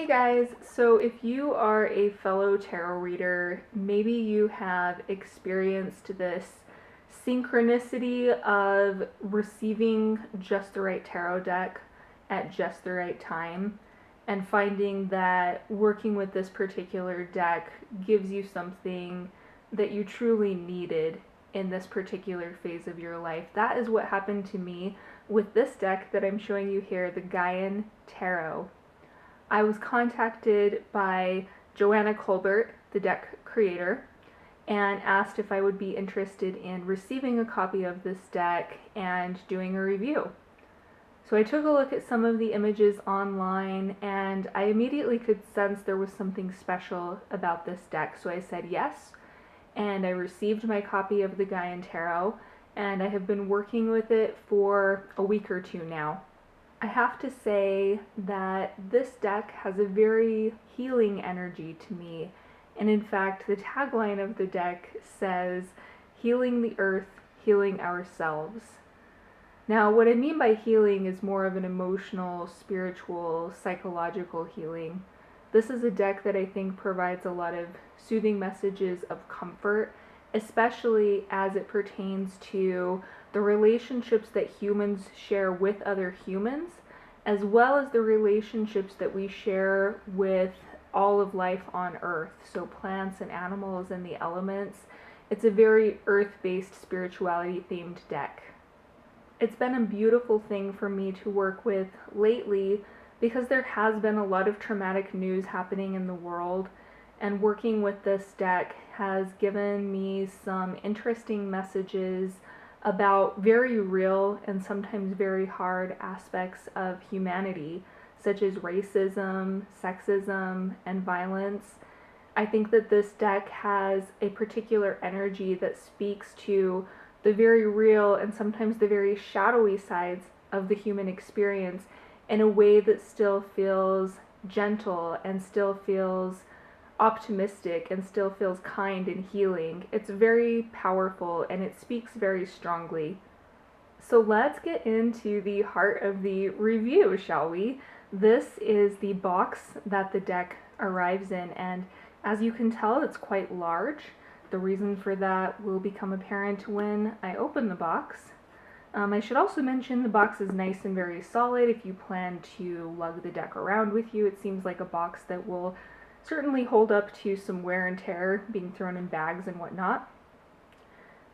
Hey guys, so if you are a fellow tarot reader, maybe you have experienced this synchronicity of receiving just the right tarot deck at just the right time and finding that working with this particular deck gives you something that you truly needed in this particular phase of your life. That is what happened to me with this deck that I'm showing you here, the Gaian Tarot. I was contacted by Joanna Colbert, the deck creator, and asked if I would be interested in receiving a copy of this deck and doing a review. So I took a look at some of the images online and I immediately could sense there was something special about this deck. So I said yes, and I received my copy of the Gaian Tarot, and I have been working with it for a week or two now. I have to say that this deck has a very healing energy to me, and in fact the tagline of the deck says, "Healing the earth, healing ourselves." Now what I mean by healing is more of an emotional, spiritual, psychological healing. This is a deck that I think provides a lot of soothing messages of comfort, especially as it pertains to the relationships that humans share with other humans, as well as the relationships that we share with all of life on Earth, so plants and animals and the elements. It's a very earth-based, spirituality-themed deck. It's been a beautiful thing for me to work with lately because there has been a lot of traumatic news happening in the world, and working with this deck has given me some interesting messages about very real and sometimes very hard aspects of humanity, such as racism, sexism, and violence. I think that this deck has a particular energy that speaks to the very real and sometimes the very shadowy sides of the human experience in a way that still feels gentle and still feels optimistic and still feels kind and healing. It's very powerful and it speaks very strongly. So let's get into the heart of the review, shall we? This is the box that the deck arrives in, and as you can tell, it's quite large. The reason for that will become apparent when I open the box. I should also mention the box is nice and very solid. If you plan to lug the deck around with you, it seems like a box that will certainly hold up to some wear and tear, being thrown in bags and whatnot.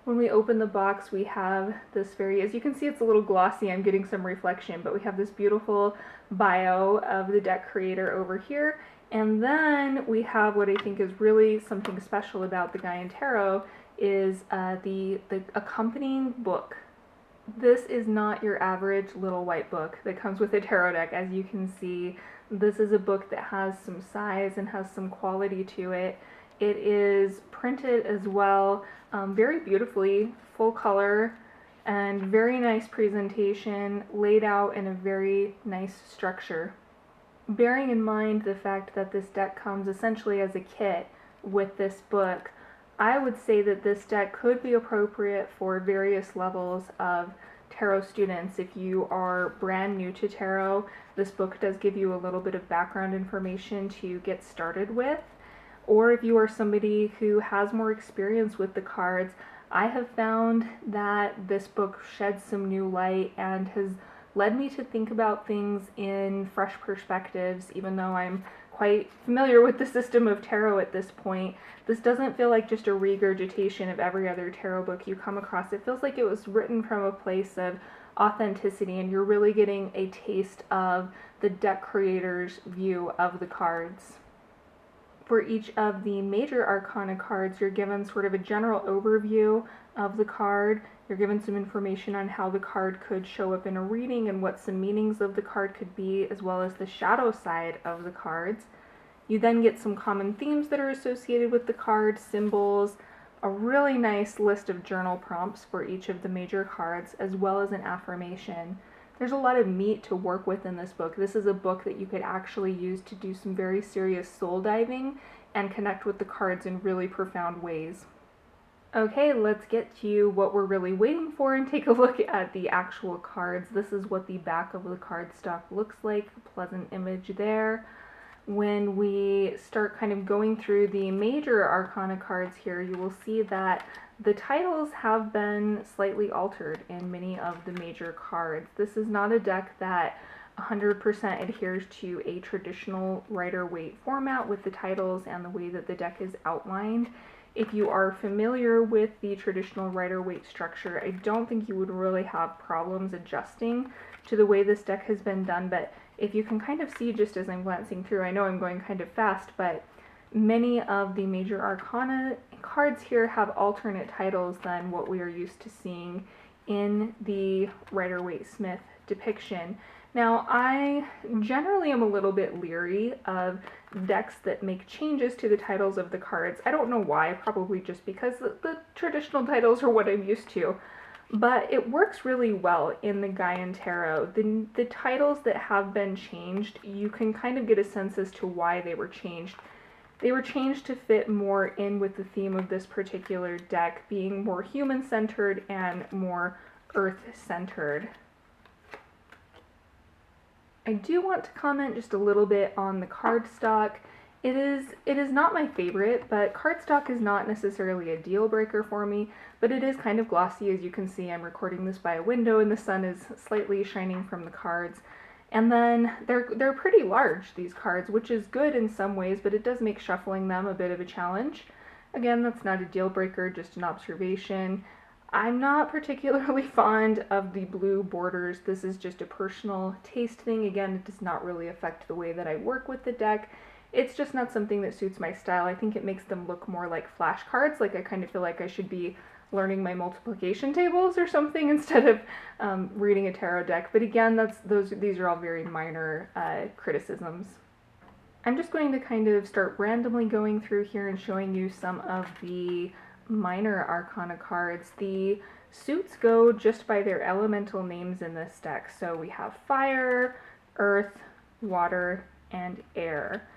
When we open the box, we have this very, as you can see, it's a little glossy, I'm getting some reflection, but we have this beautiful bio of the deck creator over here, and then we have what I think is really something special about the Gaian Tarot is the accompanying book. This is not your average little white book that comes with a tarot deck. As you can see, this is a book that has some size and has some quality to it. It is printed as well, very beautifully, full color, and very nice presentation, laid out in a very nice structure. Bearing in mind the fact that this deck comes essentially as a kit with this book, I would say that this deck could be appropriate for various levels of tarot students. If you are brand new to tarot, this book does give you a little bit of background information to get started with. Or if you are somebody who has more experience with the cards, I have found that this book sheds some new light and has led me to think about things in fresh perspectives, even though I'm quite familiar with the system of tarot at this point. This doesn't feel like just a regurgitation of every other tarot book you come across. It feels like it was written from a place of authenticity, and you're really getting a taste of the deck creator's view of the cards. For each of the major Arcana cards, you're given sort of a general overview of the card. You're given some information on how the card could show up in a reading and what some meanings of the card could be, as well as the shadow side of the cards. You then get some common themes that are associated with the card, symbols, a really nice list of journal prompts for each of the major cards, as well as an affirmation. There's a lot of meat to work with in this book. This is a book that you could actually use to do some very serious soul diving and connect with the cards in really profound ways. Okay, let's get to what we're really waiting for and take a look at the actual cards. This is what the back of the cardstock looks like, a pleasant image there. when we start kind of going through the major Arcana cards here, you will see that the titles have been slightly altered in many of the major cards. This is not a deck that 100% adheres to a traditional Rider-Waite format with the titles and the way that the deck is outlined. If you are familiar with the traditional Rider-Waite structure, I don't think you would really have problems adjusting to the way this deck has been done, but if you can kind of see just as I'm glancing through, I know I'm going kind of fast, but many of the major Arcana cards here have alternate titles than what we are used to seeing in the Rider-Waite-Smith depiction. Now, I generally am a little bit leery of decks that make changes to the titles of the cards. I don't know why, probably just because the traditional titles are what I'm used to. But it works really well in the Gaian Tarot. The titles that have been changed, you can kind of get a sense as to why they were changed. They were changed to fit more in with the theme of this particular deck, being more human-centered and more earth-centered. I do want to comment just a little bit on the cardstock. It is not my favorite, but cardstock is not necessarily a deal breaker for me, but it is kind of glossy. As you can see, I'm recording this by a window and the sun is slightly shining from the cards. And then they're pretty large, these cards, which is good in some ways, but it does make shuffling them a bit of a challenge. Again, that's not a deal breaker, just an observation. I'm not particularly fond of the blue borders. This is just a personal taste thing. Again, it does not really affect the way that I work with the deck. It's just not something that suits my style. I think it makes them look more like flashcards. Like I kind of feel like I should be learning my multiplication tables or something instead of reading a tarot deck. But again, these are all very minor criticisms. I'm just going to kind of start randomly going through here and showing you some of the minor Arcana cards. The suits go just by their elemental names in this deck. So we have fire, earth, water, and air.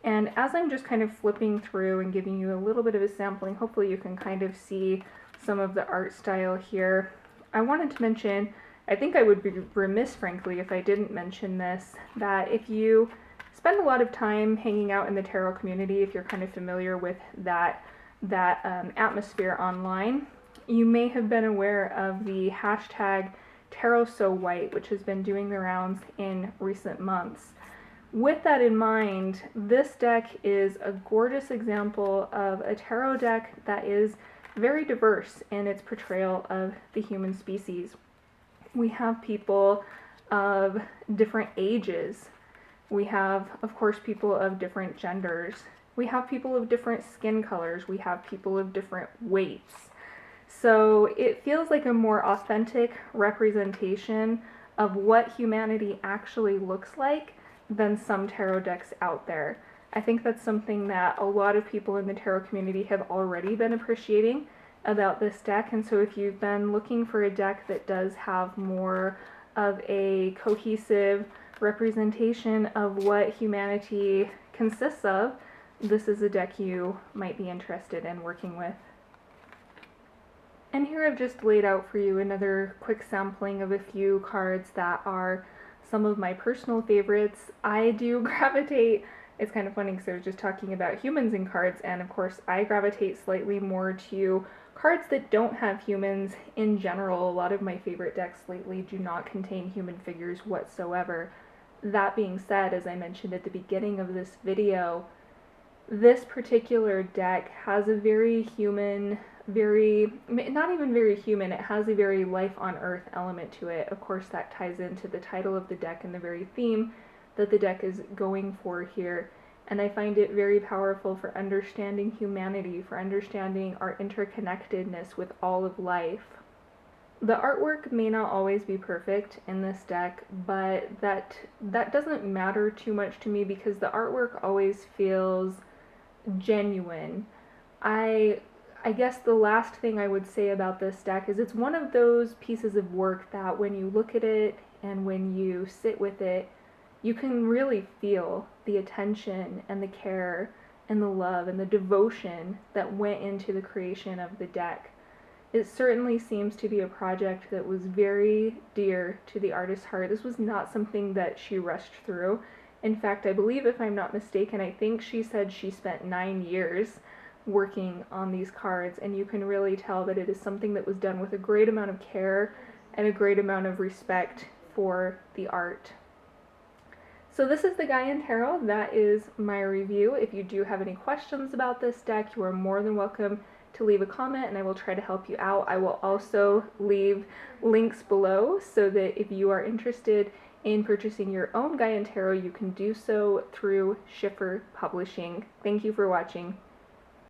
And as I'm just kind of flipping through and giving you a little bit of a sampling, hopefully you can kind of see some of the art style here. I wanted to mention, I think I would be remiss, frankly, if I didn't mention this, that if you spend a lot of time hanging out in the tarot community, if you're kind of familiar with that atmosphere online, you may have been aware of the hashtag #TarotSoWhite, which has been doing the rounds in recent months. With that in mind, this deck is a gorgeous example of a tarot deck that is very diverse in its portrayal of the human species. We have people of different ages. We have, of course, people of different genders. We have people of different skin colors. We have people of different weights. So it feels like a more authentic representation of what humanity actually looks like than some tarot decks out there. I think that's something that a lot of people in the tarot community have already been appreciating about this deck, and so if you've been looking for a deck that does have more of a cohesive representation of what humanity consists of, this is a deck you might be interested in working with. And here I've just laid out for you another quick sampling of a few cards that are some of my personal favorites. I do gravitate, it's kind of funny because I was just talking about humans in cards, and of course I gravitate slightly more to cards that don't have humans in general. A lot of my favorite decks lately do not contain human figures whatsoever. That being said, as I mentioned at the beginning of this video, this particular deck has a very human, not even very human, it has a very life on earth element to it. Of course, that ties into the title of the deck and the very theme that the deck is going for here. And I find it very powerful for understanding humanity, for understanding our interconnectedness with all of life. The artwork may not always be perfect in this deck, but that doesn't matter too much to me because the artwork always feels genuine. I guess the last thing I would say about this deck is it's one of those pieces of work that when you look at it and when you sit with it, you can really feel the attention and the care and the love and the devotion that went into the creation of the deck. It certainly seems to be a project that was very dear to the artist's heart. This was not something that she rushed through. In fact, I believe, if I'm not mistaken, I think she said she spent 9 years working on these cards, and you can really tell that it is something that was done with a great amount of care and a great amount of respect for the art. So this is the Gaian Tarot. That is my review. If you do have any questions about this deck, you are more than welcome to leave a comment and I will try to help you out. I will also leave links below so that if you are interested in purchasing your own Gaian Tarot, you can do so through Schiffer Publishing. Thank you for watching.